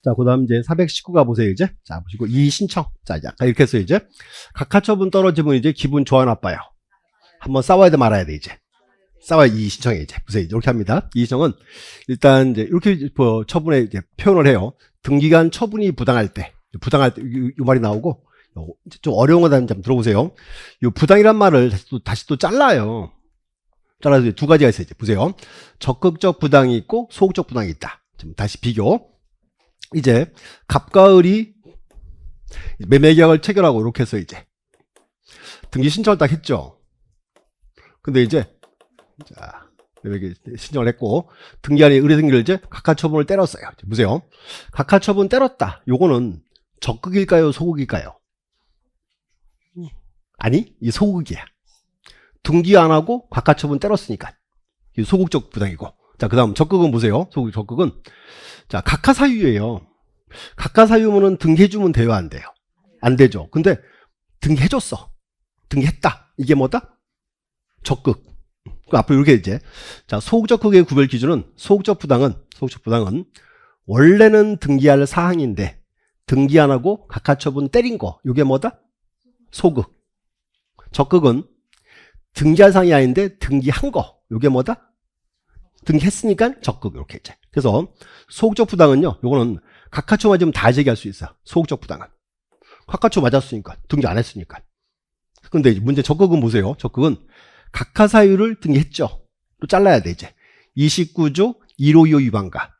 자, 그 다음 이제 419가 보세요, 이제. 자, 보시고, 이 신청. 자, 약간 이렇게 해서 이제. 각하처분 떨어지면 이제 기분 좋아, 나빠요. 한번 싸워야 돼, 말아야 돼, 이제. 싸워야 이 신청에 이제. 보세요, 이렇게 합니다. 이 신청은 일단 이제 이렇게 처분에 이제 표현을 해요. 등기간 처분이 부당할 때, 이 말이 나오고, 좀 어려운 거 좀 들어보세요. 이 부당이란 말을 다시 또 잘라요. 잘라서 두 가지가 있어요. 이제 보세요. 적극적 부당이 있고, 소극적 부당이 있다. 좀 다시 비교. 이제 갑과 을이 매매계약을 체결하고 이렇게 해서 이제 등기 신청을 딱 했죠. 근데 이제 자, 매매계 신청을 했고 등기한이 의뢰 등기를 이제 각하처분을 때렸어요. 보세요. 각하처분 때렸다. 요거는 적극일까요? 소극일까요? 아니, 이 소극이야. 등기 안 하고 각하처분 때렸으니까 이 소극적 부당이고. 자, 그 다음 적극은 보세요. 적극은 자, 각하사유예요. 각하사유면은 등기해주면 돼요, 안 돼요? 안 되죠. 근데 등기해줬어. 등기했다. 이게 뭐다? 적극. 앞으로 이렇게 이제 자, 소극적 극의 구별 기준은 소극적 부당은 원래는 등기할 사항인데 등기 안 하고 각하처분 때린 거. 이게 뭐다? 소극. 적극은 등기할 사항이 아닌데 등기한 거. 이게 뭐다? 등기했으니까 적극. 이렇게 이제. 그래서 소극적 부당은요, 요거는 각하처 맞으면 다 제기할 수 있어. 소극적 부당은. 각하처 맞았으니까. 등기 안 했으니까. 근데 문제 적극은 보세요. 적극은 각하사유를 등기했죠. 또 잘라야 돼, 이제. 29조 1525 위반과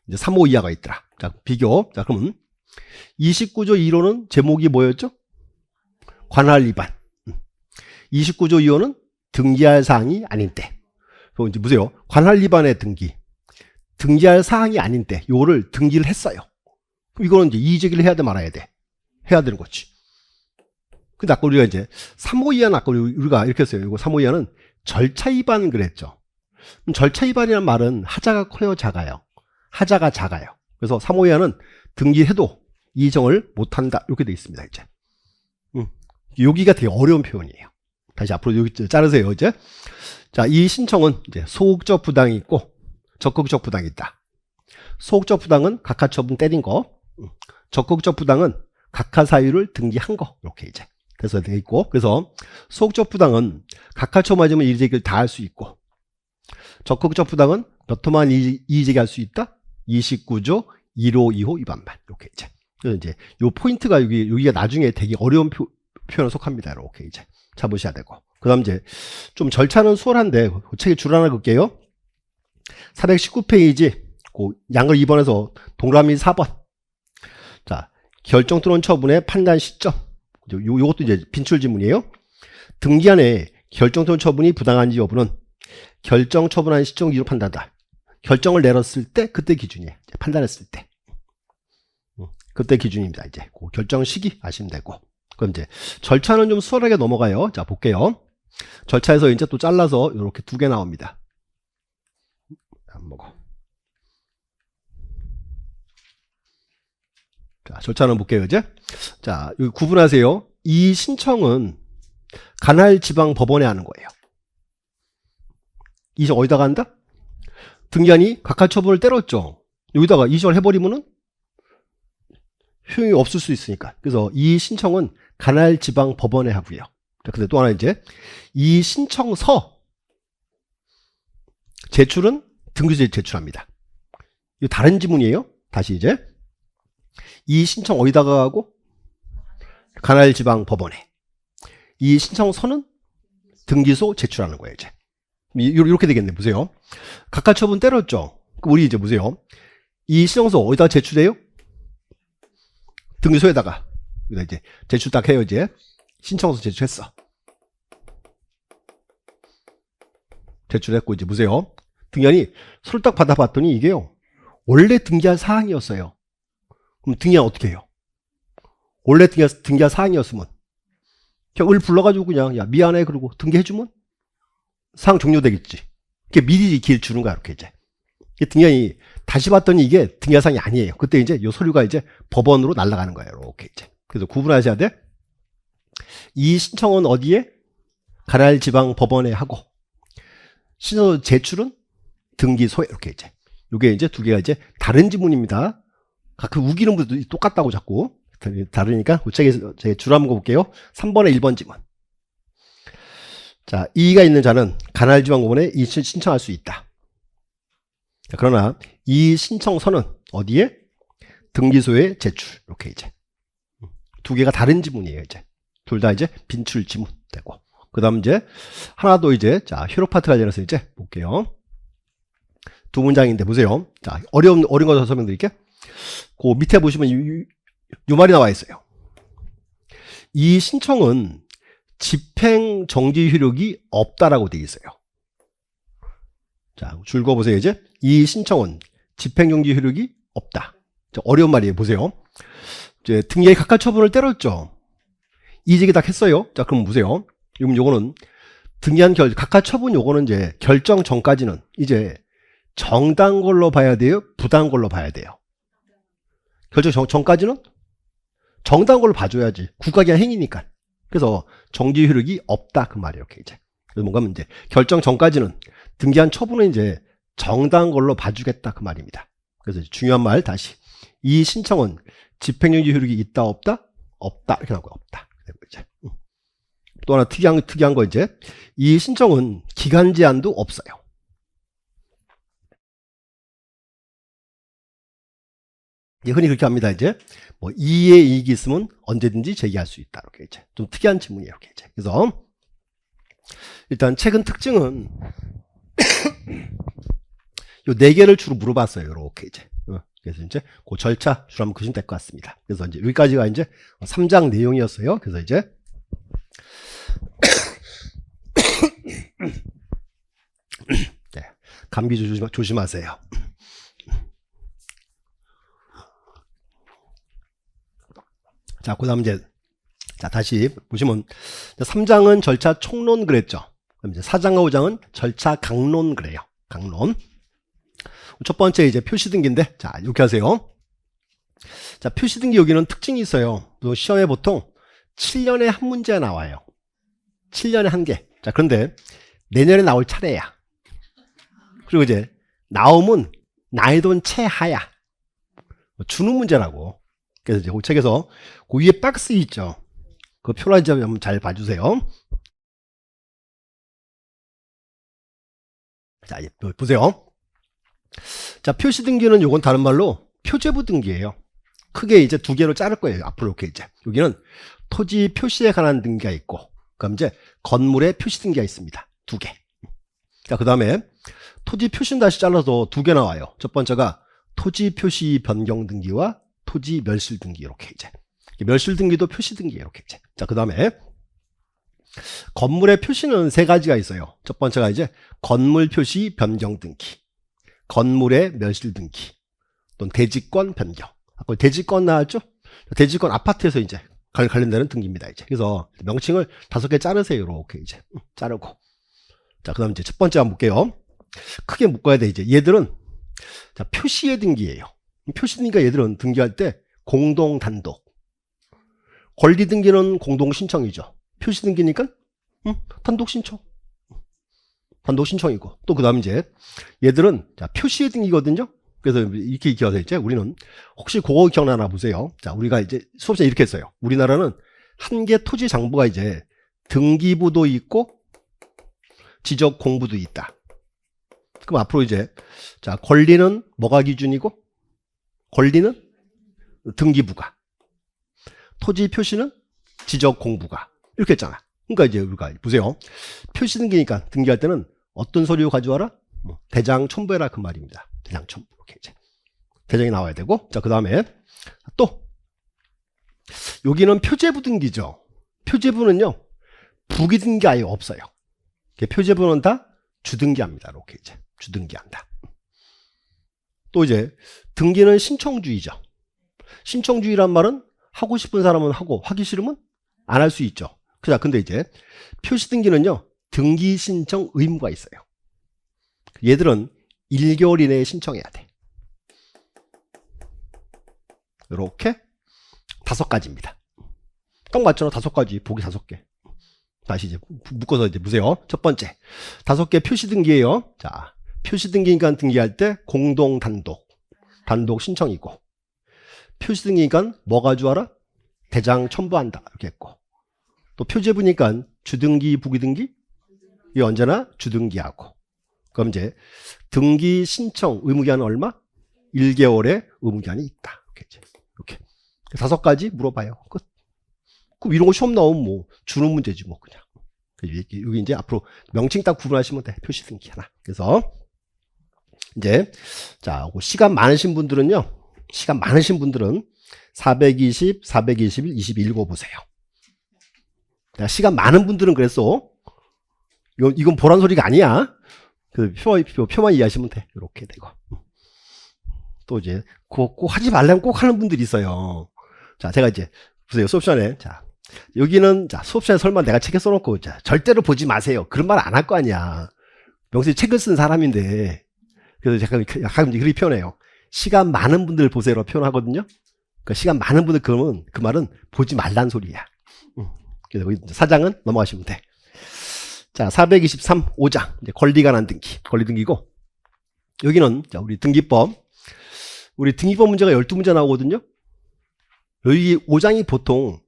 이제 3호 이하가 있더라. 자, 비교. 자, 그러면 29조 1호는 제목이 뭐였죠? 관할 위반. 29조 2호는 등기할 사항이 아닌 때. 그럼 이제 보세요. 관할 위반의 등기할 사항이 아닌 때, 요거를 등기를 했어요. 그럼 이거는 이제 이의제기를 해야 돼, 말아야 돼? 해야 되는 거지. 근데 아까 우리가 이제 3호 이하는 아까 우리가 이렇게 했어요. 이거 3호 이하는 절차 위반 그랬죠. 그럼 절차 위반이라는 말은 하자가 커요, 작아요? 하자가 작아요. 그래서 3호 이하는 등기해도 이의정을 못한다. 이렇게 돼 있습니다, 이제. 여기가 되게 어려운 표현이에요. 다시 앞으로 여기 자르세요, 이제. 자, 이 신청은 이제 소극적 부당이 있고 적극적 부당이 있다. 소극적 부당은 각하처분 때린 거, 적극적 부당은 각하사유를 등기한 거. 이렇게 이제 그래서 돼 있고, 그래서 소극적 부당은 각하처분 맞으면 이의제기를 다 할 수 있고, 적극적 부당은 몇 호만 이의제기할 수 있다. 29조 1525 위반만. 이렇게 이제. 그래서 이제 요 포인트가 여기가 나중에 되게 어려운 표현에 속합니다. 이렇게 이제 잡으셔야 되고. 그 다음 이제 좀 절차는 수월한데 그 책에 줄 하나 긋게요. 419페이지 그 양을 2번에서 동그라미 4번. 자, 결정 또는 처분의 판단 시점. 요것도 이제 빈출 지문이에요. 등기한에 결정 또는 처분이 부당한지 여부는 결정 처분한 시점 기준으로 판단한다. 결정을 내렸을 때 그때 기준이에요. 판단했을 때. 그때 기준입니다. 이제 그 결정 시기 아시면 되고. 그럼 이제 절차는 좀 수월하게 넘어가요. 자, 볼게요. 절차에서 이제 또 잘라서 이렇게 두 개 나옵니다. 안 먹어. 자, 절차는 볼게요, 이제. 자, 여기 구분하세요. 이 신청은 관할 지방 법원에 하는 거예요. 이정 어디다가 한다? 등기한이 각하처분을 때렸죠. 여기다가 이정을 해버리면은 효용이 없을 수 있으니까. 그래서 이 신청은 관할 지방 법원에 하고요. 근데 또 하나 이제 이 신청서 제출은 등기소에 제출합니다. 이거 다른 지문이에요. 다시 이제 이 신청 어디다가 하고? 관할 지방 법원에. 이 신청서는 등기소 제출하는 거예요, 이제. 이렇게 되겠네. 보세요. 각하처분 때렸죠. 그럼 우리 이제 보세요. 이 신청서 어디다가 제출해요? 등기소에다가. 이제 제출 딱 해요, 이제. 신청서 제출했어. 제출했고, 이제 보세요. 등기한이 서류 딱 받아봤더니 이게요, 원래 등기할 사항이었어요. 그럼 등기한 어떻게 해요? 원래 등기할 사항이었으면 그냥 을 불러가지고 그냥 야 미안해 그러고 등기해주면 사항 종료되겠지. 이게 미리 기회를 주는 거야, 이렇게 이제. 등기한이 다시 봤더니 이게 등기할 사항이 아니에요. 그때 이제 요 서류가 이제 법원으로 날아가는 거예요, 이렇게 이제. 그래서 구분하셔야 돼. 이 신청은 어디에? 관할 지방 법원에 하고, 신청서 제출은 등기소에. 이렇게 이제. 요게 이제 두 개가 이제 다른 지문입니다. 그 우기 이름도 똑같다고 자꾸. 다르니까 제가 줄 한번 볼게요. 3번에 1번 지문. 자, 이의가 있는 자는 관할지방법원에 이의를 신청할 수 있다. 자, 그러나 이 신청서는 어디에? 등기소에 제출. 이렇게 이제 두 개가 다른 지문이에요. 이제 둘 다 이제 빈출 지문 되고. 그다음 이제 하나 더 이제 자 효력 파트 관련해서 이제 볼게요. 두 문장인데 보세요. 자 어려운 거 설명드릴게요. 그 밑에 보시면 요 말이 나와 있어요. 이 신청은 집행 정지 효력이 없다라고 되어 있어요. 자, 줄 그어보세요. 이제 이 신청은 집행 정지 효력이 없다. 어려운 말이에요. 보세요. 이제 등기의 각하 처분을 때렸죠. 이직이 딱 했어요. 자, 그럼 보세요. 요거는 등기한 각하 처분 요거는 이제 결정 전까지는 이제 정당 걸로 봐야 돼요? 부당 걸로 봐야 돼요? 결정 전까지는 정당 걸로 봐줘야지. 국가기관 행위니까. 그래서 정지 효력이 없다. 그 말이에요. 이렇게 이제. 그래서 뭔가 이제 결정 전까지는 등기한 처분은 이제 정당 걸로 봐주겠다. 그 말입니다. 그래서 중요한 말 다시. 이 신청은 집행정지 효력이 있다 없다? 없다. 이렇게 나오고 없다. 이제. 또 하나 특이한 거 이제 이 신청은 기간 제한도 없어요. 흔히 그렇게 합니다. 이제 뭐 이의 이익이 있으면 언제든지 제기할 수 있다. 이렇게 이제 좀 특이한 질문이에요. 이렇게 이제. 그래서 일단 최근 특징은 요 네 개를 주로 물어봤어요. 이렇게 이제. 그래서 이제 그 절차 주로 한번 보시면 될 것 같습니다. 그래서 이제 여기까지가 이제 3장 내용이었어요. 그래서 이제 네, 감기 조심하세요. 자, 그 다음 이제, 자, 다시 보시면, 3장은 절차 총론 그랬죠. 그럼 이제 4장과 5장은 절차 강론 그래요. 강론. 첫 번째 이제 표시등기인데, 자, 이렇게 하세요. 자, 표시등기 여기는 특징이 있어요. 또 시험에 보통 7년에 한 문제 나와요. 7년에 한 개. 자, 그런데 내년에 나올 차례야. 그리고 이제, 나오면 난이도는 최하야. 주는 문제라고. 그래서 이제 그 책에서 그 위에 박스 있죠. 그 표로 이제 한번 잘 봐주세요. 자, 보세요. 자, 표시 등기는 요건 다른 말로 표제부 등기예요. 크게 이제 두 개로 자를 거예요. 앞으로 이렇게 이제. 여기는 토지 표시에 관한 등기가 있고, 그럼 이제 건물의 표시 등기가 있습니다. 두 개. 자, 그 다음에 토지 표시는 다시 잘라서 두 개 나와요. 첫 번째가 토지 표시 변경 등기와 토지 멸실 등기 이렇게 이제 멸실 등기도 표시 등기 이렇게 이제 자 그다음에 건물의 표시는 세 가지가 있어요. 첫 번째가 이제 건물 표시 변경 등기, 건물의 멸실 등기, 또는 대지권 변경. 아까 대지권 나왔죠? 대지권 아파트에서 이제 관련되는 등기입니다. 이제 그래서 명칭을 5개 자르세요. 이렇게 이제 자르고 자 그다음 이제 첫 번째 한번 볼게요. 크게 묶어야 돼. 이제 얘들은 자 표시의 등기예요. 표시등기가 얘들은 등기할 때 공동 단독. 권리 등기는 공동 신청이죠. 표시 등기니까 단독 신청. 단독 신청이고 또 그다음 이제 얘들은 자 표시의 등기거든요. 그래서 이렇게 기억해서 이제 우리는 혹시 그거 기억나나 보세요. 자 우리가 이제 수업시간에 이렇게 했어요. 우리나라는 한 개 토지 장부가 이제 등기부도 있고 지적 공부도 있다. 그럼 앞으로 이제 자 권리는 뭐가 기준이고? 권리는 등기부가, 토지 표시는 지적 공부가 이렇게 했잖아. 그러니까 이제 우리가 보세요. 표시 등기니까 등기할 때는 어떤 서류 가져와라? 대장 첨부해라 그 말입니다. 대장 첨부 이렇게 이제 대장이 나와야 되고 자 그 다음에 또 여기는 표제부 등기죠. 표제부는요 부기 등기 아예 없어요. 표제부는 다 주등기합니다. 이렇게 이제 주등기한다. 또 이제 등기는 신청주의죠. 신청주의란 말은 하고 싶은 사람은 하고 하기 싫으면 안 할 수 있죠. 자, 근데 이제 표시 등기는요. 등기 신청 의무가 있어요. 얘들은 1개월 이내에 신청해야 돼. 이렇게 5가지입니다. 딱 맞잖아. 5가지. 보기 5개. 다시 이제 묶어서 이제 보세요. 첫 번째. 5개 표시 등기예요. 자, 표시 등기니까 등기할 때 공동 단독. 단독 신청이고 표시등기니까 뭐 가져와라? 대장 첨부한다. 이렇게 했고. 또 표제부니까 주등기, 부기등기? 이 언제나 주등기하고. 그럼 이제 등기 신청 의무기한은 얼마? 1개월의 의무기한이 있다. 이렇게 5가지 물어봐요. 끝. 그럼 이런 거 시험 나오면 뭐 주는 문제지 뭐 그냥. 여기 이제 앞으로 명칭 딱 구분하시면 돼. 표시등기 하나. 그래서 이제 자 시간 많으신 분들은요. 시간 많으신 분들은 420, 421, 22 읽어보세요. 시간 많은 분들은 그랬어. 이건 보란 소리가 아니야. 그 표만 이해하시면 돼. 이렇게 되고. 또 이제 꼭 하지 말라면 꼭 하는 분들이 있어요. 자, 제가 이제 보세요. 수업 시간에 자 여기는 자 수업 시간에 설마 내가 책에 써놓고 자 절대로 보지 마세요. 그런 말 안 할 거 아니야. 명세 책을 쓴 사람인데 그래서 제가 그렇게 표현해요. 시간 많은 분들 보세요라고 표현하거든요. 그러니까 시간 많은 분들 그러면 그 말은 보지 말란 소리야. 그래서 사장은 넘어가시면 돼. 자, 423 5장 이제 권리관한 등기, 권리 등기고 여기는 자 우리 등기법 문제가 12문제 나오거든요. 여기 5장이 보통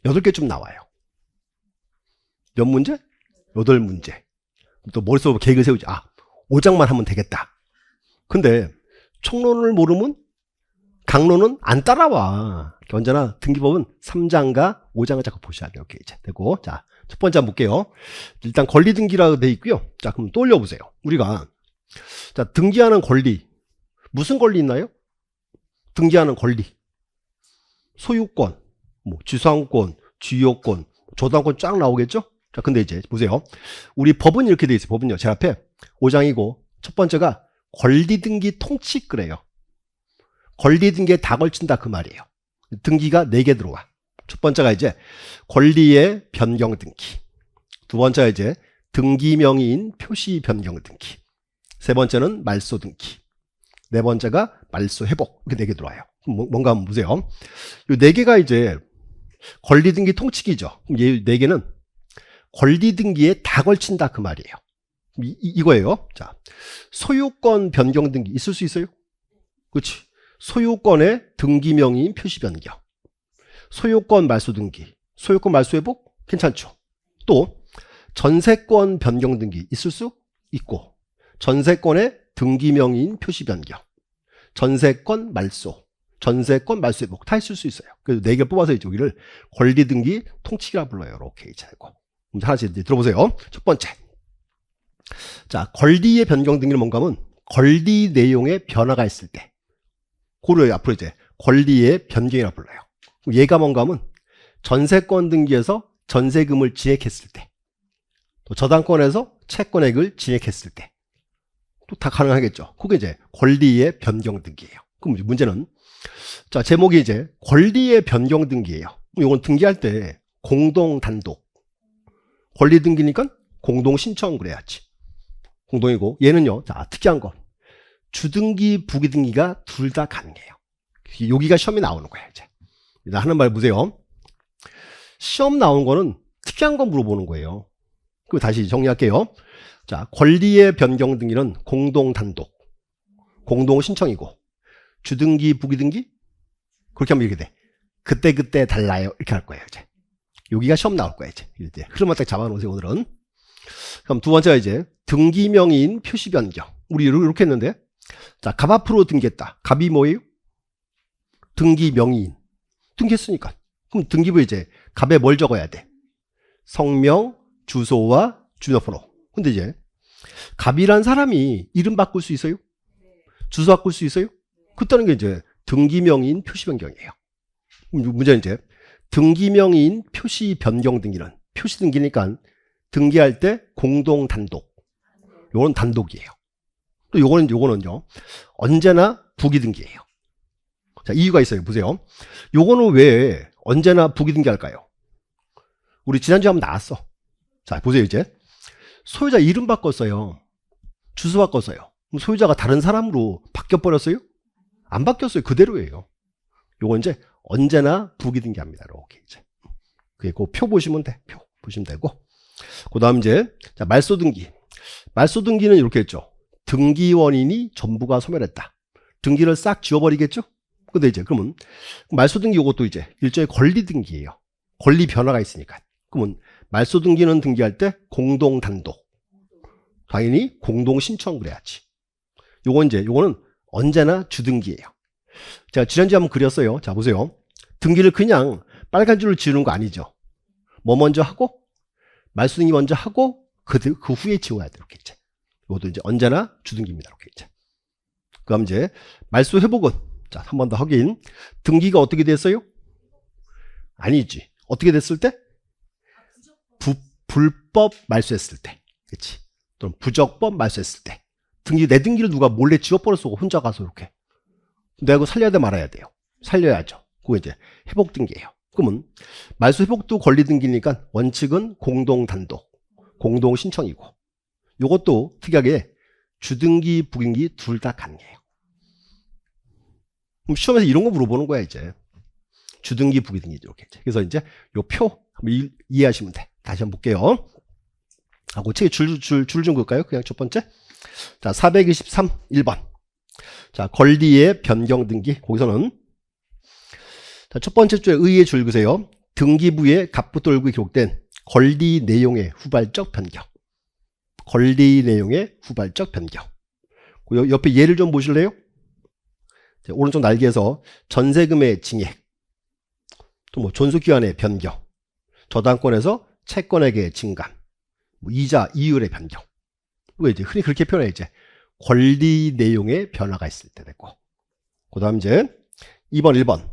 8개쯤 나와요. 몇 문제? 8문제. 또 머릿속으로 계획을 세우지. 5장만 하면 되겠다. 근데 총론을 모르면 강론은 안 따라와. 언제나 등기법은 3장과 5장을 자꾸 보셔야 돼요. 이렇게 이제 되고. 자, 첫 번째 한번 볼게요. 일단 권리 등기라고 돼 있고요. 자, 그럼 또 올려보세요. 우리가 자 등기하는 권리 무슨 권리 있나요? 등기하는 권리. 소유권, 뭐 지상권, 지유권, 저당권 쫙 나오겠죠? 자, 근데 이제 보세요. 우리 법은 이렇게 돼 있어요. 법은요. 제 앞에 5장이고 첫 번째가 권리 등기 통치 그래요. 권리 등기에 다 걸친다 그 말이에요. 등기가 4개 들어와. 첫 번째가 이제 권리의 변경 등기. 두 번째가 이제 등기 명의인 표시 변경 등기. 세 번째는 말소 등기. 네 번째가 말소 회복. 이렇게 4개 들어와요. 뭔가 한번 보세요. 이 4개가 이제 권리 등기 통치기죠. 이 4개는 권리 등기에 다 걸친다 그 말이에요. 이거예요. 자, 소유권 변경 등기 있을 수 있어요? 그렇지. 소유권의 등기 명의인 표시 변경. 소유권 말소 등기. 소유권 말소 회복 괜찮죠. 또 전세권 변경 등기 있을 수 있고 전세권의 등기 명의인 표시 변경. 전세권 말소. 전세권 말소 회복 다 있을 수 있어요. 그래서 4개 뽑아서 이제 여기를 권리 등기 통치기라 불러요. 이렇게 이제 하고. 하나씩 이제 들어보세요. 첫 번째. 자, 권리의 변경 등기는 뭔가 하면 권리 내용의 변화가 있을 때. 고려요. 앞으로 이제 권리의 변경이라 불러요. 얘가 뭔가 하면 전세권 등기에서 전세금을 진액했을 때. 또 저당권에서 채권액을 진액했을 때. 또 다 가능하겠죠. 그게 이제 권리의 변경 등기예요. 그럼 문제는 자, 제목이 이제 권리의 변경 등기예요. 이건 등기할 때 공동 단독. 권리 등기니까 공동 신청 그래야지. 공동이고 얘는요. 자, 특이한 거. 주등기, 부기등기가 둘 다 가능해요. 여기가 시험에 나오는 거야, 이제. 하는 말 보세요. 시험 나온 거는 특이한 거 물어보는 거예요. 그리고 다시 정리할게요. 자, 권리의 변경 등기는 공동 단독, 공동 신청이고, 주등기, 부기등기? 그렇게 하면 이렇게 돼. 그때 달라요. 이렇게 할 거예요, 이제. 여기가 시험 나올 거예요, 이제. 흐름을 딱 잡아놓으세요, 오늘은. 그럼 두 번째가 이제 등기 명의인 표시 변경. 우리 이렇게 했는데, 자, 갑 앞으로 등기했다. 갑이 뭐예요? 등기 명의인. 등기했으니까. 그럼 등기부에 이제 갑에 뭘 적어야 돼? 성명, 주소와 주민번호. 근데 이제 갑이란 사람이 이름 바꿀 수 있어요? 주소 바꿀 수 있어요? 그렇다는 게 이제 등기 명의인 표시 변경이에요. 문제는 이제 등기 명의인 표시 변경 등기는 표시 등기니까 등기할 때 공동 단독. 요건 단독이에요. 또 요거는요. 언제나 부기등기예요. 자, 이유가 있어요. 보세요. 요거는 왜 언제나 부기등기 할까요? 우리 지난주에 한번 나왔어. 자, 보세요, 이제. 소유자 이름 바꿨어요. 주소 바꿨어요. 그럼 소유자가 다른 사람으로 바뀌어버렸어요? 안 바뀌었어요. 그대로예요. 요거 이제 언제나 부기등기 합니다. 이렇게 이제. 그리고 표 보시면 돼. 표 보시면 되고. 그 다음 이제, 자, 말소 등기. 말소 등기는 이렇게 했죠. 등기 원인이 전부가 소멸했다. 등기를 싹 지워버리겠죠? 근데 이제 그러면 말소 등기 이것도 이제 일종의 권리 등기예요. 권리 변화가 있으니까. 그러면 말소 등기는 등기할 때 공동 단독. 당연히 공동 신청을 해야지. 요거는 언제나 주등기예요. 제가 지난주에 한번 그렸어요. 자, 보세요. 등기를 그냥 빨간 줄을 지우는 거 아니죠. 뭐 먼저 하고 말소 등기 먼저 하고 그 후에 지워야 돼. 이렇게 이제. 이것도 이제 언제나 주등기입니다. 이렇게 이제. 그럼 이제 말소 회복은 자, 한 번 더 확인. 등기가 어떻게 됐어요? 아니지. 어떻게 됐을 때? 불법 말소했을 때. 그렇지. 또는 부적법 말소했을 때. 내 등기를 누가 몰래 지워버렸어. 혼자 가서 이렇게. 내가 그거 살려야 돼 말아야 돼요. 살려야죠. 그거 이제 회복 등기예요. 그러면 말소 회복도 권리 등기니까 원칙은 공동 단독, 공동 신청이고. 요것도 특이하게 주등기, 부등기 둘 다 가능해요. 그럼 시험에서 이런 거 물어보는 거야 이제. 주등기, 부등기 이렇게. 그래서 이제 요 표 한번 이해하시면 돼. 다시 한번 볼게요. 하고 책에 줄 좀 그을까요? 그냥 첫 번째. 자, 423 1번. 자, 권리의 변경 등기. 거기서는 자, 첫 번째 줄에 의의 줄 그으세요. 등기부의 갑부도 얼굴이 기록된 권리 내용의 후발적 변경. 권리 내용의 후발적 변경. 옆에 예를 좀 보실래요? 자, 오른쪽 날개에서 전세금의 증액, 또 뭐 존속기간의 변경, 저당권에서 채권액의 증감, 뭐 이자 이율의 변경. 이거 이제 흔히 그렇게 표현해 이제 권리 내용의 변화가 있을 때 됐고. 그다음 이제 2번, 1번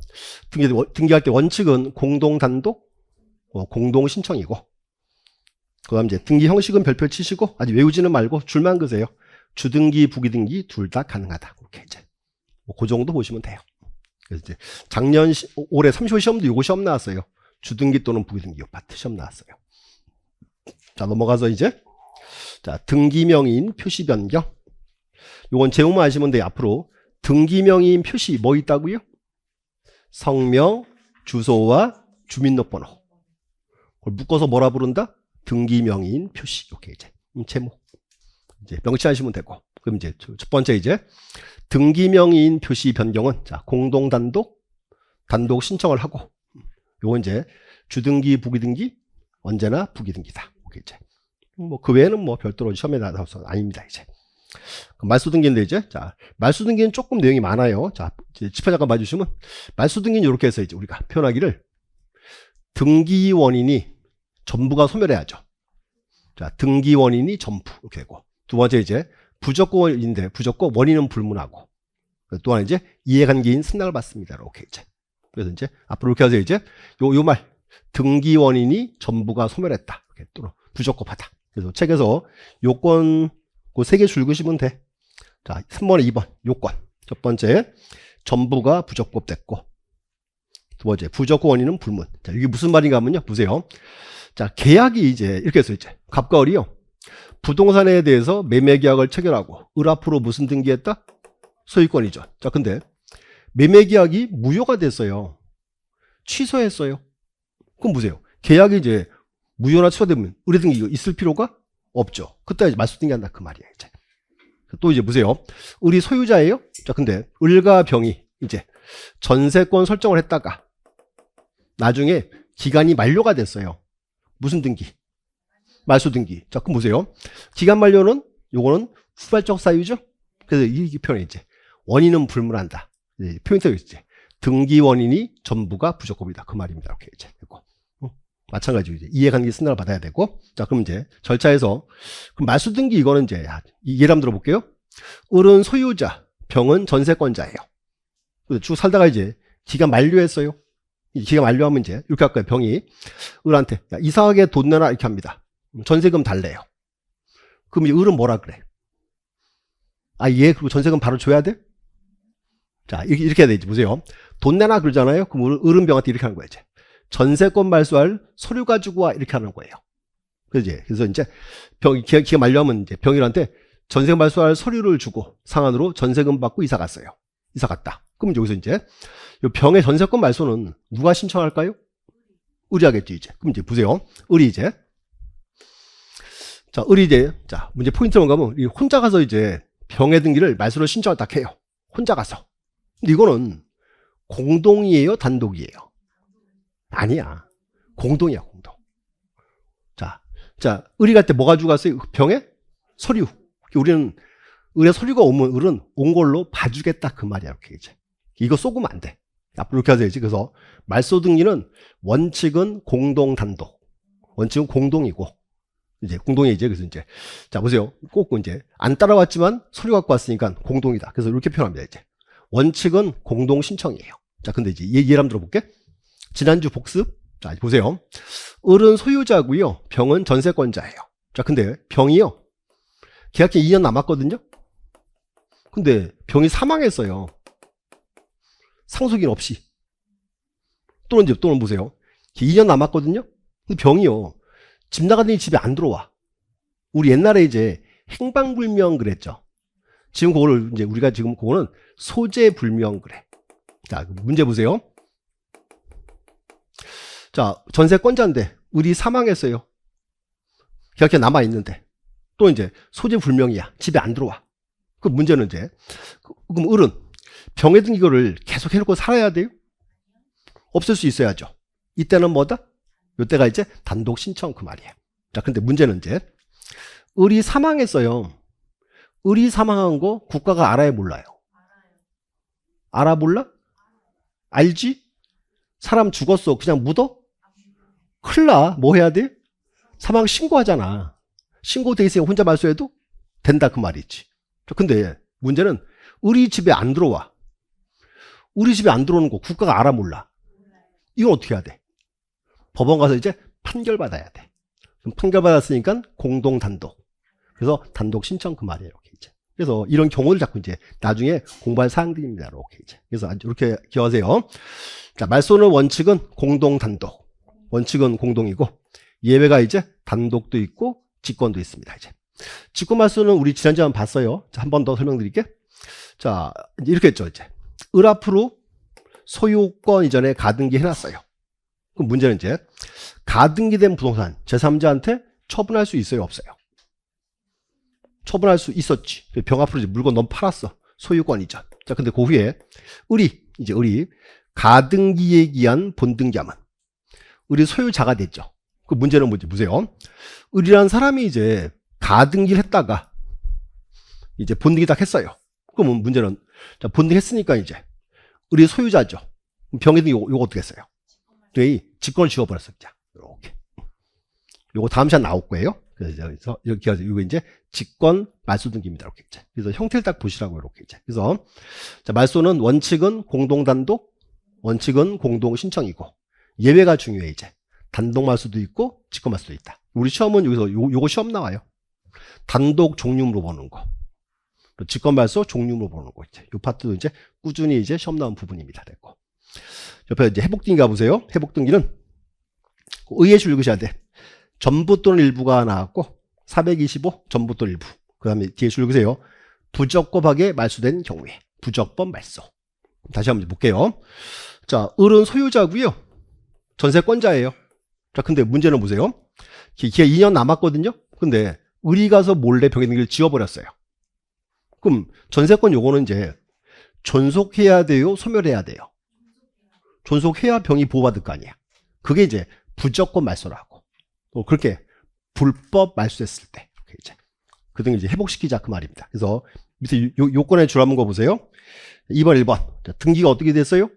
등기할 때 원칙은 공동 단독, 공동 신청이고. 그다음 이제 등기 형식은 별표 치시고 아직 외우지는 말고 줄만 그으세요. 주등기, 부기등기 둘 다 가능하다. 그렇게 이제 그 정도 보시면 돼요. 그래서 이제 올해 35 시험도 요거 시험 나왔어요. 주등기 또는 부기등기 파트 시험 나왔어요. 자, 넘어가서 이제 자, 등기명의인 표시 변경. 요건 제목만 아시면 돼요. 앞으로 등기명의인 표시 뭐 있다고요? 성명, 주소와 주민등록번호. 그걸 묶어서 뭐라 부른다? 등기명의인 표시. 이렇게 이제 제목 이제 명시하시면 되고. 그럼 이제 첫 번째 이제 등기명의인 표시 변경은 자, 공동 단독, 단독 신청을 하고. 요건 이제 주등기, 부기등기 언제나 부기등기다. 이렇게 이제 뭐 그 외에는 뭐 별도로 시험에 나와서 아닙니다. 이제 말소 등기인데 이제 자, 말소 등기는 조금 내용이 많아요. 자, 지표 잠깐 봐주시면 말소 등기는 이렇게 해서 이제 우리가 표현하기를 등기 원인이 전부가 소멸해야죠. 자, 등기 원인이 전부 이렇게 되고. 두 번째 이제 부적법인데 부적법 원인은 불문하고. 또 하나 이제 이해관계인 승낙을 받습니다. 이렇게 이제. 그래서 이제 앞으로 이렇게 하세요. 이제 요 말 등기 원인이 전부가 소멸했다. 이렇게 또 부적법하다. 그래서 책에서 요건 그 세 개 줄 그으시면 돼. 자, 3번에 2번 요건. 첫 번째 전부가 부적법됐고. 두 번째 부적법 원인은 불문. 자, 이게 무슨 말인가 하면요. 보세요. 자, 계약이 이제 이렇게 해서 이제 갑과 을이요. 부동산에 대해서 매매계약을 체결하고 을 앞으로 무슨 등기했다? 소유권이죠. 자, 근데 매매계약이 무효가 됐어요. 취소했어요. 그럼 보세요. 계약이 이제 무효나 취소되면 을의 등기가 있을 필요가 없죠. 그때 이제 말소 등기한다 그 말이에요. 이제. 또 이제 보세요. 을이 소유자예요. 자, 근데 을과 병이 이제 전세권 설정을 했다가 나중에 기간이 만료가 됐어요. 무슨 등기? 말소 등기. 자, 그럼 보세요. 기간 만료는 요거는 후발적 사유죠. 그래서 이 표현에 이제 원인은 불문한다. 포인트가 이제 등기 원인이 전부가 부적법이다. 그 말입니다. 이렇게 이제 되고. 마찬가지로 이제 이해관계 승낙을 받아야 되고. 자, 그럼 이제 절차에서 그럼 말소 등기 이거는 이제 예를 한번 들어볼게요. 을은 소유자, 병은 전세권자예요. 쭉 살다가 이제 기간 만료했어요. 기간 만료하면 이제 이렇게 할 거예요. 병이 을한테 야, 이상하게 돈 내놔 이렇게 합니다. 전세금 달래요. 그럼 이 을은 뭐라 그래? 아, 예, 그리고 전세금 바로 줘야 돼? 자, 이렇게 해야 되지. 보세요. 돈 내놔 그러잖아요. 그럼 을은 병한테 이렇게 하는 거예요. 이제. 전세권 말소할 서류 가지고 와 이렇게 하는 거예요. 그래서 이제 기가 만료하면 이제 병일한테 전세금 말소할 서류를 주고 상한으로 전세금 받고 이사 갔어요. 이사 갔다. 그럼 여기서 이제 이 병의 전세권 말소는 누가 신청할까요? 을이 하겠죠, 이제. 그럼 이제 보세요. 을이 이제 자, 을이 이제 자, 문제 포인트가 뭔가 하면 혼자 가서 이제 병의 등기를 말소를 신청을 딱 해요. 혼자 가서. 근데 이거는 공동이에요? 단독이에요? 아니야. 공동이야, 공동. 자, 을이 갈 때 뭐 가지고 갔어요? 병에? 서류. 우리는 을에 서류가 오면 을은 온 걸로 봐주겠다 그 말이야. 이렇게 이제. 이거 쏘으면 안 돼. 앞으로 이렇게 하셔야지. 그래서 말소등기는 원칙은 공동 단독. 원칙은 공동이고. 이제 공동이지. 그래서 이제 자 보세요. 꼭 이제 안 따라왔지만 서류 갖고 왔으니까 공동이다. 그래서 이렇게 표현합니다. 이제 원칙은 공동 신청이에요. 자 근데 이제 예를 한번 들어볼게. 지난주 복습. 자 보세요. 을은 소유자고요. 병은 전세권자예요. 자 근데 병이요. 계약기 2년 남았거든요. 근데 병이 사망했어요. 상속인 없이. 또는 보세요. 2년 남았거든요. 근데 병이요. 집 나가더니 집에 안 들어와. 우리 옛날에 이제 행방불명 그랬죠. 지금 그거를 이제 우리가 지금 그거는 소재불명 그래. 자, 문제 보세요. 자, 전세권자인데 을이 사망했어요. 계약이 남아 있는데 또 이제 소재불명이야. 집에 안 들어와. 그 문제는 이제 그럼 을은 병에 든 이거를 계속 해놓고 살아야 돼요? 없을 수 있어야죠. 이때는 뭐다? 이때가 이제 단독 신청 그 말이에요. 자, 근데 문제는 이제 을이 사망했어요. 을이 사망한 거 국가가 알아요, 몰라요? 알아 몰라? 알지? 사람 죽었어. 그냥 묻어? 큰일 나. 뭐 해야 돼? 사망 신고하잖아. 신고돼 있으니까 혼자 말소해도 된다 그 말이지. 근데 문제는 을이 집에 안 들어와. 우리 집에 안 들어오는 거 국가가 알아 몰라. 이건 어떻게 해야 돼? 법원 가서 이제 판결 받아야 돼. 그럼 판결 받았으니까 공동 단독. 그래서 단독 신청 그 말이에요. 이렇게 이제. 그래서 이런 경우를 자꾸 이제 나중에 공부할 사항들입니다. 이렇게 이제. 그래서 이렇게 기억하세요. 자, 말소는 원칙은 공동 단독. 원칙은 공동이고 예외가 이제 단독도 있고 직권도 있습니다. 이제. 직권 말소는 우리 지난주에 한번 봤어요. 한 번 더 설명드릴게. 자, 이렇게 했죠. 이제. 을 앞으로 소유권 이전에 가등기 해놨어요. 그럼 문제는 이제 가등기된 부동산 제3자한테 처분할 수 있어요? 없어요? 처분할 수 있었지. 병 앞으로 이제 물건 너무 팔았어. 소유권 이전. 자, 근데 그 후에 을이 가등기에 기한 본등기하면 을이 소유자가 됐죠. 그 문제는 뭐지? 보세요. 을이라는 사람이 이제 가등기를 했다가 이제 본등기 딱 했어요. 그러면 문제는 자, 본등했으니까 이제 을이 소유자죠. 병에 든 요거 어떻게 했어요? 직권을 지워버렸어요. 자, 이렇게. 요거 다음 시간 나올 거예요. 그래서 여기 이거 이제 직권 말소 등기입니다. 이렇게 이제. 그래서 형태를 딱 보시라고 이렇게 이제. 그래서 자, 말소는 원칙은 공동 단독, 원칙은 공동 신청이고 예외가 중요해 이제. 단독 말소도 있고 직권 말소도 있다. 우리 시험은 여기서 요거 시험 나와요. 단독 종류 물어보는 거. 직권 말소 종류 물어보는 거 이제. 요 파트도 이제 꾸준히 이제 시험 나온 부분입니다. 됐고. 옆에 이제 회복 등기 가보세요. 회복 등기는 의의 줄 읽으셔야 돼. 전부 또는 일부가 나왔고 425 전부 또는 일부. 그 다음에 뒤에 줄 읽으세요. 부적법하게 말소된 경우에 부적법 말소. 다시 한번 볼게요. 자, 을은 소유자고요. 전세권자예요. 자, 근데 문제는 보세요. 기가 2년 남았거든요. 근데 을이 가서 몰래 병의 등기를 지워버렸어요. 그럼 전세권 요거는 이제 존속해야 돼요? 소멸해야 돼요? 존속해야 병이 보호받을 거 아니야. 그게 이제 부적법 말소라고. 그렇게 불법 말소했을 때 이렇게 이제 그 등을 이제 회복시키자 그 말입니다. 그래서 밑에 요건의 줄 한번 거 보세요. 2번, 1번. 자, 등기가 어떻게 됐어요?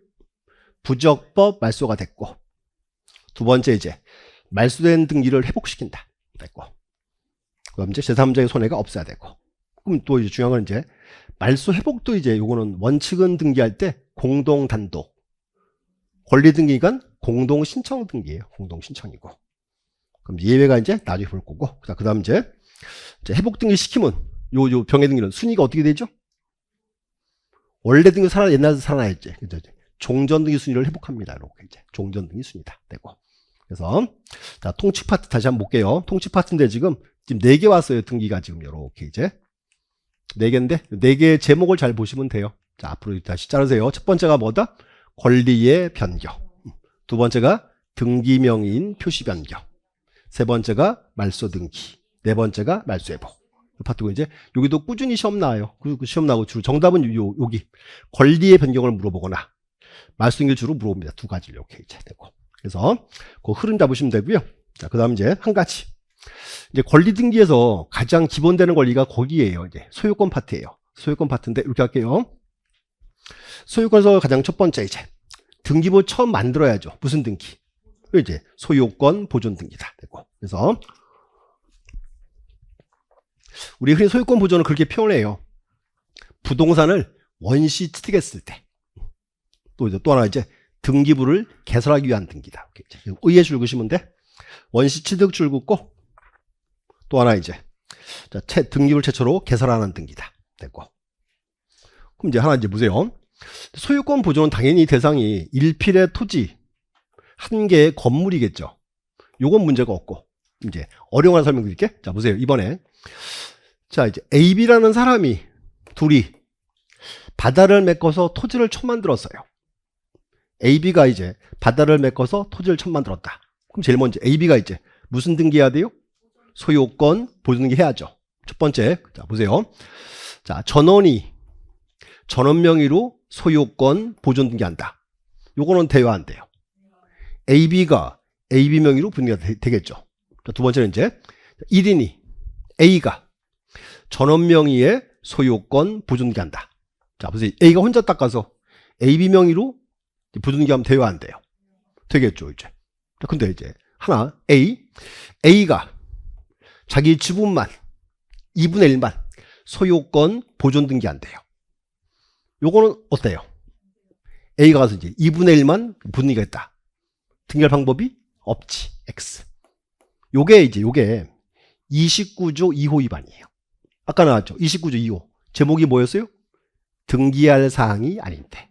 부적법 말소가 됐고 두 번째 이제 말소된 등기를 회복시킨다. 됐고 그럼 이제 제3자의 손해가 없어야 되고 그럼 또 이제 중요한 건 이제 말소 회복도 이제 요거는 원칙은 등기할 때 공동 단독 권리 등기가 공동 신청 등기예요. 공동 신청이고. 그럼 예외가 이제 나중에 볼 거고. 그 다음 이제 회복 등기 시키면 요 병의 등기는 순위가 어떻게 되죠? 원래 등기 옛날에 살아나야지. 종전 등기 순위를 회복합니다. 이렇게 이제 종전 등기 순위다. 되고. 그래서 자, 통칙 파트 다시 한번 볼게요. 통칙 파트인데 지금 4개 왔어요. 등기가 지금 이렇게 이제 4개인데 4개의 제목을 잘 보시면 돼요. 자, 앞으로 다시 자르세요. 첫 번째가 뭐다? 권리의 변경. 두 번째가 등기 명의인 표시 변경. 세 번째가 말소 등기. 네 번째가 말소 회복. 파트고 이제 여기도 꾸준히 시험 나와요. 그 시험 나오고 주로 정답은 여기 권리의 변경을 물어보거나 말소등기 주로 물어봅니다. 두 가지를 이렇게 이제 되고. 그래서 그 흐름 잡으시면 되고요. 자, 그다음 이제 한 가지. 이제 권리 등기에서 가장 기본되는 권리가 거기에요. 이제 소유권 파트예요. 소유권 파트인데 이렇게 할게요. 소유권에서 가장 첫 번째 이제 등기부 처음 만들어야죠. 무슨 등기? 이제 소유권 보존 등기다 되고. 그래서 우리 흔히 소유권 보존을 그렇게 표현해요. 부동산을 원시 취득했을 때. 또 하나 이제 등기부를 개설하기 위한 등기다. 의에 줄 긋으시면 돼. 원시 취득 줄 긋고 또 하나 이제 등기부를 최초로 개설하는 등기다. 됐고. 그럼 이제 하나 이제 보세요. 소유권 보존은 당연히 대상이 일필의 토지, 한 개의 건물이겠죠. 요건 문제가 없고. 이제 어려운 설명드릴게. 자, 보세요. 이번에. 자, 이제 AB라는 사람이 둘이 바다를 메꿔서 토지를 처음 만들었어요. AB가 이제 바다를 메꿔서 토지를 처음 만들었다. 그럼 제일 먼저 AB가 이제 무슨 등기해야 돼요? 소유권 보존 등기 해야죠. 첫 번째. 자, 보세요. 자, 전원 명의로 소유권 보존 등기한다. 요거는 대여 안 돼요. AB가 AB 명의로 분리가 되겠죠. 자, 두 번째는 이제 1인이 A가 전원 명의의 소유권 보존 등기한다. 자, 보세요. A가 혼자 닦아서 AB 명의로 보존 등기하면 돼요, 안 돼요? 되겠죠, 이제. 자, 근데 이제 하나 A가 자기 지분만 2분의 1만 소유권 보존 등기한대요. 요거는 어때요? A가 가서 이제 2분의 1만 분리가 있다. 등기할 방법이 없지. X. 요게 29조 2호 위반이에요. 아까 나왔죠. 29조 2호. 제목이 뭐였어요? 등기할 사항이 아닌데.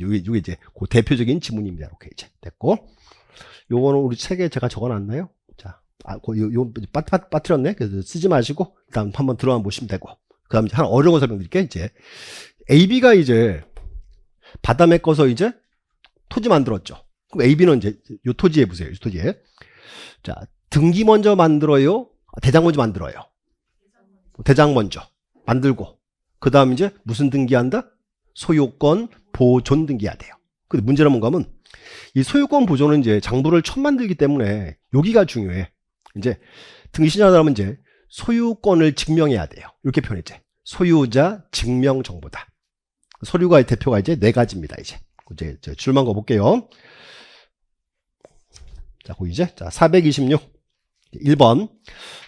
요게 이제 그 대표적인 지문입니다. 이렇게 이제 됐고. 요거는 우리 책에 제가 적어놨나요? 자, 빠뜨렸네. 그래서 쓰지 마시고 일단 한번 들어가 보시면 되고. 그 다음에 하나 어려운 거 설명드릴게요. 이제 AB가 이제 바다 메꿔서 이제 토지 만들었죠. 그럼 AB는 이제 요 토지에 보세요. 요 토지에. 자, 등기 먼저 만들어요? 대장 먼저 만들어요? 대장 먼저 만들고 그 다음 이제 무슨 등기한다? 소유권 보존 등기해야 돼요. 근데 문제는 뭔가 하면 이 소유권 보존은 이제 장부를 처음 만들기 때문에 여기가 중요해. 이제 등기 신청하려면 이제 소유권을 증명해야 돼요. 이렇게 표현했지. 소유자 증명 정보다. 서류가의 대표가 이제 네 가지입니다. 이제 줄만 거 볼게요. 자, 그 이제 426 1번.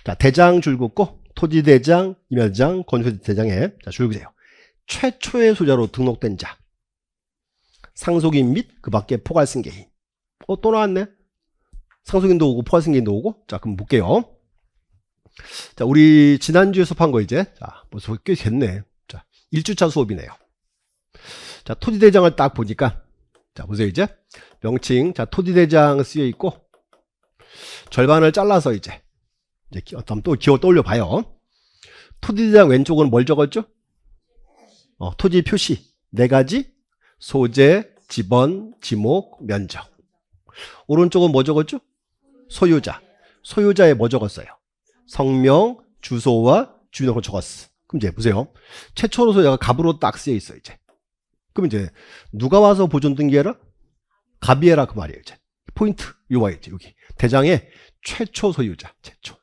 자, 대장 줄 긋고 토지 대장, 임야대장, 건축 대장에 줄 그세요. 최초의 소유자로 등록된 자. 상속인 및 그 밖에 포괄 승계인. 또 나왔네. 상속인도 오고 포괄 승계인도 오고. 자, 그럼 볼게요. 자, 우리 지난주에 수업한 거 이제 벌써 꽤 됐네. 자, 1주차 수업이네요. 자, 토지 대장을 딱 보니까 자, 보세요. 이제 명칭. 자, 토지 대장 쓰여 있고 절반을 잘라서 이제 또 기호 떠올려 봐요. 토지 대장 왼쪽은 뭘 적었죠? 토지 표시 네 가지. 소재, 지번, 지목, 면적. 오른쪽은 뭐 적었죠? 소유자. 소유자에 뭐 적었어요? 성명, 주소와 주민번호 적었어. 그럼 이제 보세요. 최초로 소유자가 갑으로 딱 쓰여 있어 이제. 그럼 이제 누가 와서 보존 등기해라? 갑이 해라 그 말이에요. 이제 포인트 요와 있지 여기 대장의 최초 소유자 최초.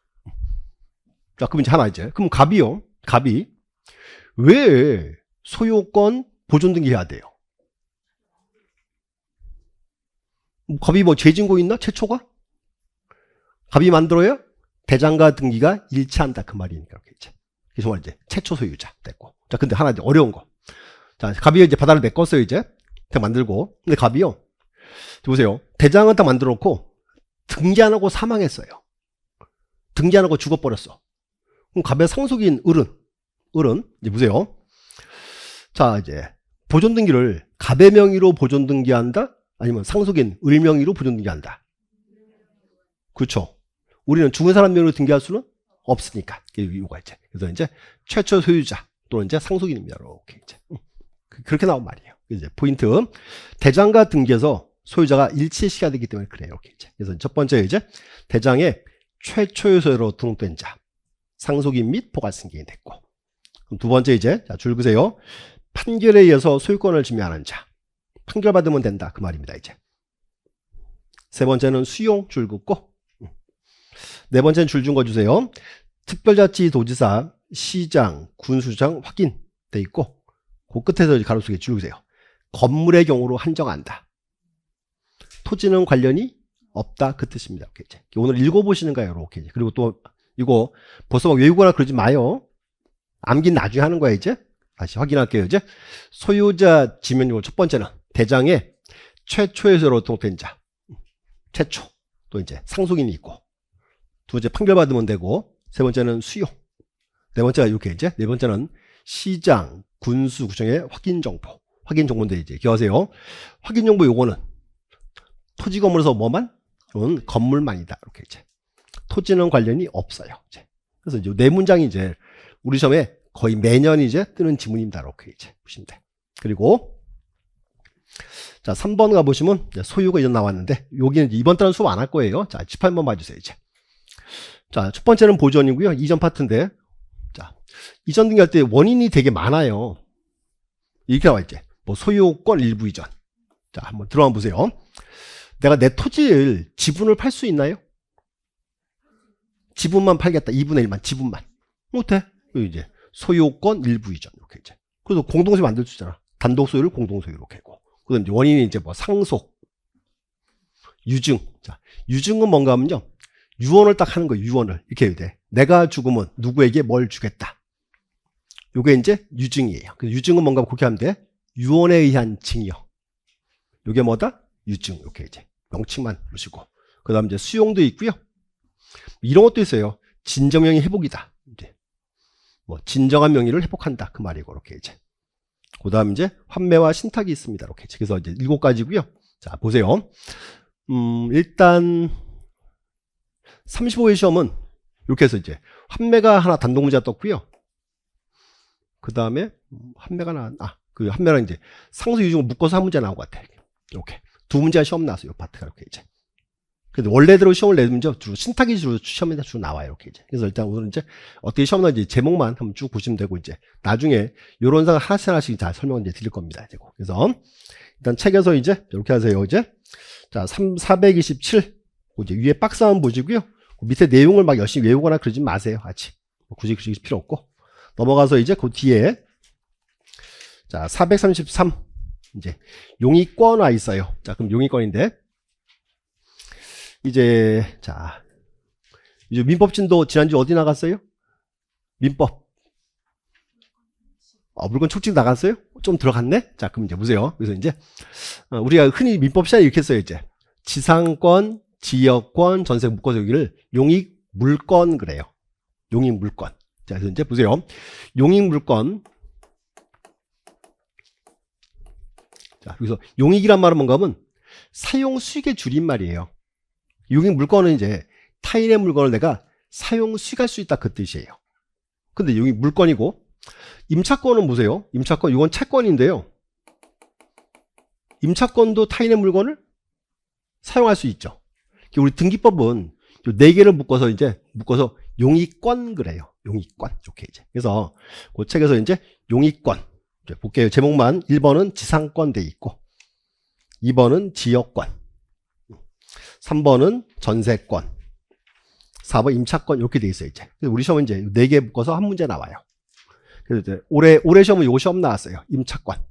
자, 그럼 이제 하나 이제 그럼 갑이 왜 소유권 보존 등기해야 돼요? 갑이 뭐 죄진고 있나? 최초가? 갑이 만들어야 대장과 등기가 일치한다 그 말이니까 이렇게 이제. 그래서 이제 최초 소유자 됐고. 자, 근데 하나 이제 어려운 거. 자, 갑이 이제 바다를 메꿨어요 이제. 만들고. 근데 갑이요. 보세요. 대장은 딱 만들어 놓고 등기 안 하고 사망했어요. 등기 안 하고 죽어버렸어. 그럼 갑의 상속인 을은 이제 보세요. 자, 이제 보존 등기를 갑의 명의로 보존 등기한다? 아니면 상속인 을 명의로 보존 등기한다? 그렇죠. 우리는 죽은 사람 명의로 등기할 수는 없으니까. 이유가 이제. 그래서 이제 최초 소유자 또는 이제 상속인입니다. 이렇게 이제. 그렇게 나온 말이에요. 이제 포인트. 대장과 등기에서 소유자가 일치시가 되기 때문에 그래요. 이렇게 이제. 그래서 첫 번째 이제 대장의 최초의 소유로 등록된 자. 상속인 및 포괄 승계인이 됐고. 그럼 두 번째 이제 줄 그세요. 판결에 의해서 소유권을 증명하는 자. 판결받으면 된다. 그 말입니다, 이제. 세 번째는 수용 줄 긋고. 네 번째는 줄 준 거 주세요. 특별자치도지사, 시장, 군수장 확인돼 있고, 그 끝에서 가로 속에 줄 주세요. 건물의 경우로 한정한다. 토지는 관련이 없다. 그 뜻입니다. 이렇게 이제. 오늘 읽어보시는 거예요. 이렇게. 그리고 또 이거 벌써 막 외우거나 그러지 마요. 암긴 나중에 하는 거야, 이제. 다시 확인할게요, 이제. 소유자 지명요 첫 번째는 대장에 최초에서 노통된 자. 최초. 또 이제 상속인이 있고. 두 번째 판결받으면 되고. 세 번째는 수용. 네 번째가 이렇게 이제. 네 번째는 시장, 군수, 구청의 확인 정보. 확인 정보인데 이제 기억하세요. 확인 정보 요거는 토지 건물에서 뭐만? 이건 건물만이다. 이렇게 이제. 토지는 관련이 없어요. 이제. 그래서 이제 네 문장이 이제 우리 시험에 거의 매년 이제 뜨는 지문입니다. 이렇게 이제 보시면 돼. 그리고 자, 3번 가보시면 소유가 이전 나왔는데 여기는 이번 달은 수업 안 할 거예요. 자, 18번 봐주세요. 이제. 자, 첫 번째는 보전이고요. 이전 파트인데 자, 이전 등기할 때 원인이 되게 많아요. 이렇게 나와 있지. 뭐 소유권 일부 이전. 자, 한번 들어가 보세요. 내가 내 토지를 지분을 팔 수 있나요? 지분만 팔겠다. 2분의 1만 지분만. 못해. 이제 소유권 일부 이전 이렇게 이제. 그래서 공동소유 만들 수 있잖아. 단독 소유를 공동소유로 이렇게 하고. 그다음 이제 원인이 이제 뭐 상속, 유증. 자, 유증은 뭔가 하면요. 유언을 딱 하는 거예요. 유언을 이렇게 해야 돼. 내가 죽으면 누구에게 뭘 주겠다. 요게 이제 유증이에요. 그래서 유증은 뭔가 그렇게 하면 돼. 유언에 의한 증여. 요게 뭐다? 유증. 이렇게 이제 명칭만 보시고. 그다음 이제 수용도 있고요. 이런 것도 있어요. 진정명의 회복이다. 이제 뭐 진정한 명의를 회복한다. 그 말이고 이렇게 이제. 그다음 이제 환매와 신탁이 있습니다. 이렇게. 그래서 이제 7가지고요. 자, 보세요. 일단 35회 시험은 이렇게 해서 이제 환매가 하나 단독 문제가 떴고요. 그다음에 환매가 그 환매랑 이제 상속 유증을 묶어서 한 문제 나온 것 같아요. 이렇게. 두 문제가 시험 나왔어요. 이 파트가 이렇게 이제. 근데 원래대로 시험을 내면 주로 신탁이 주로 시험에 주로 나와요. 이렇게 이제. 그래서 일단 오늘은 이제 어떻게 시험 나는지 제목만 한번 쭉 보시면 되고 이제 나중에 요런 상황 하나씩 다 설명을 이제 드릴 겁니다. 그래서 일단 책에서 이제 이렇게 하세요. 이제 자, 427 이제 위에 박스 한번 보시고요. 그 밑에 내용을 막 열심히 외우거나 그러지 마세요. 아직 굳이 필요 없고 넘어가서 이제 그 뒤에 자, 433 이제 용의권 와 있어요. 자, 그럼 용의권인데 이제 자, 이제 민법진도 지난주 어디 나갔어요? 민법. 물건 촉진 나갔어요? 좀 들어갔네? 자, 그럼 이제 보세요. 그래서 이제 우리가 흔히 민법 시간에 이렇게 써요. 이제 지상권, 지역권, 전세 묶어서 여기를 용익 물권 그래요. 용익 물권. 자, 그래서 이제 보세요. 용익 물권. 자, 여기서 용익이란 말은 뭔가 하면 사용 수익의 줄임말이에요. 용익 물권은 이제 타인의 물건을 내가 사용 수익할 수 있다 그 뜻이에요. 근데 용익 물권이고 임차권은 보세요. 임차권 이건 채권인데요. 임차권도 타인의 물건을 사용할 수 있죠. 우리 등기법은 4개를 묶어서 용익권 그래요. 용익권. 이렇게 이제. 그래서 그 책에서 이제 용익권. 이제 볼게요. 제목만 1번은 지상권 돼 있고 2번은 지역권. 3번은 전세권, 4번 임차권 이렇게 돼 있어요. 이제 우리 시험은 이제 4개 묶어서 한 문제 나와요. 그래서 이제 올해 시험은 요 시험 나왔어요. 임차권.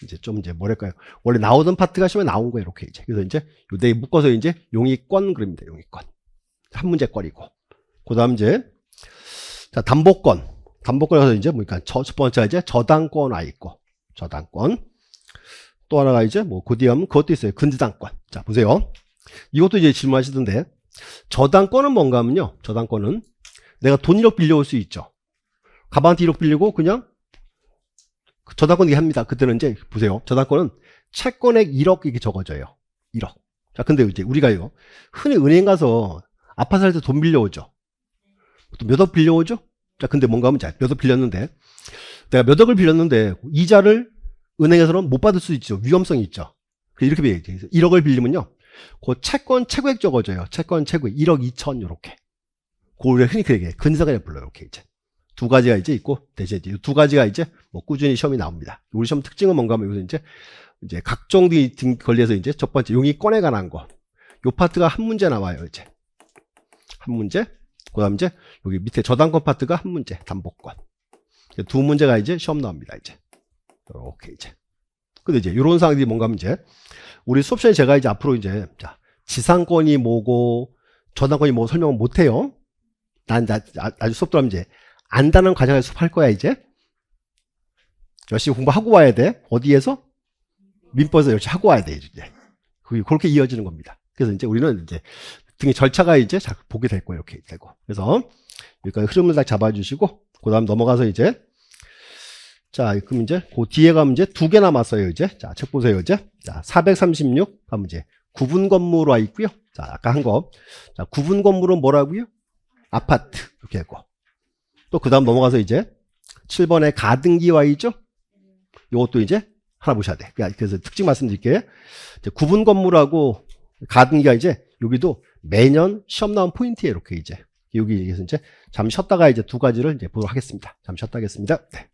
이제 좀 이제 뭐랄까요? 원래 나오던 파트가 시험에 나온 거예요. 이렇게 이제. 그래서 이제 요 4개 묶어서 이제 용의권 그립니다. 용의권. 한 문제권이고. 그다음 이제 자, 담보권. 담보권에서 이제 뭐니까 첫 번째 이제 저당권 와 있고 저당권. 또 하나가 이제 뭐 고디엄 그것도 있어요. 근저당권. 자, 보세요. 이것도 이제 질문하시던데 저당권은 뭔가 하면요. 저당권은 내가 돈 1억 빌려올 수 있죠. 가방한테 1억 빌리고 그냥 저당권 얘기합니다. 그때는 이제 보세요. 저당권은 채권액 1억 이렇게 적어져요. 1억. 자, 근데 이제 우리가 이거 흔히 은행 가서 아파트 살 때 돈 빌려오죠. 또 몇 억 빌려오죠. 자, 근데 뭔가 하면 몇 억 빌렸는데 내가 몇 억을 빌렸는데 이자를 은행에서는 못 받을 수 있죠. 위험성이 있죠. 이렇게 얘기해요. 1억을 빌리면요. 그 채권 최고액 적어져요. 채권 최고액 1억 2천 요렇게. 그 우리가 흔히 그 얘기해요. 근저당이라고 불러요. 이렇게 이제. 두 가지가 이제 있고, 대신 이제 두 가지가 이제 뭐 꾸준히 시험이 나옵니다. 우리 시험 특징은 뭔가 하면 여기서 이제 각종 등 권리에서 이제 첫 번째 용이 꺼내 관한 거. 요 파트가 한 문제 나와요, 이제. 한 문제. 그 다음 이제 여기 밑에 저당권 파트가 한 문제, 담보권. 두 문제가 이제 시험 나옵니다, 이제. 이렇게 이제. 근데 이제 이런 상황들이 뭔가 하면 이제 우리 수업 시간에 제가 이제 앞으로 이제 자, 지상권이 뭐고 저당권이 뭐 설명을 못 해요. 난 아주 수업 들어가면 이제 안다는 과정에서 수업할 거야, 이제. 열심히 공부하고 와야 돼. 어디에서? 민법에서 열심히 하고 와야 돼, 이제. 그렇게 이어지는 겁니다. 그래서 이제 우리는 이제 등의 절차가 이제 잘 보게 될 거예요, 이렇게 되고. 그래서 여기까지 흐름을 딱 잡아주시고, 그 다음 넘어가서 이제 자, 그럼 이제 그 뒤에 가면 이제 두 개 남았어요, 이제. 자, 책 보세요, 이제. 자, 436 가면 이제 구분 건물 와 있고요. 자, 아까 한 거. 자, 구분 건물은 뭐라고요? 아파트. 이렇게 하고. 또 그 다음 넘어가서 이제 7번에 가등기 와 있죠? 이것도 이제 하나 보셔야 돼. 그래서 특징 말씀드릴게요. 이제 구분 건물하고 가등기가 이제 여기도 매년 시험 나온 포인트에 이렇게 이제 여기에서 이제 잠시 쉬었다가 이제 두 가지를 이제 보도록 하겠습니다. 잠시 쉬었다 하겠습니다. 네.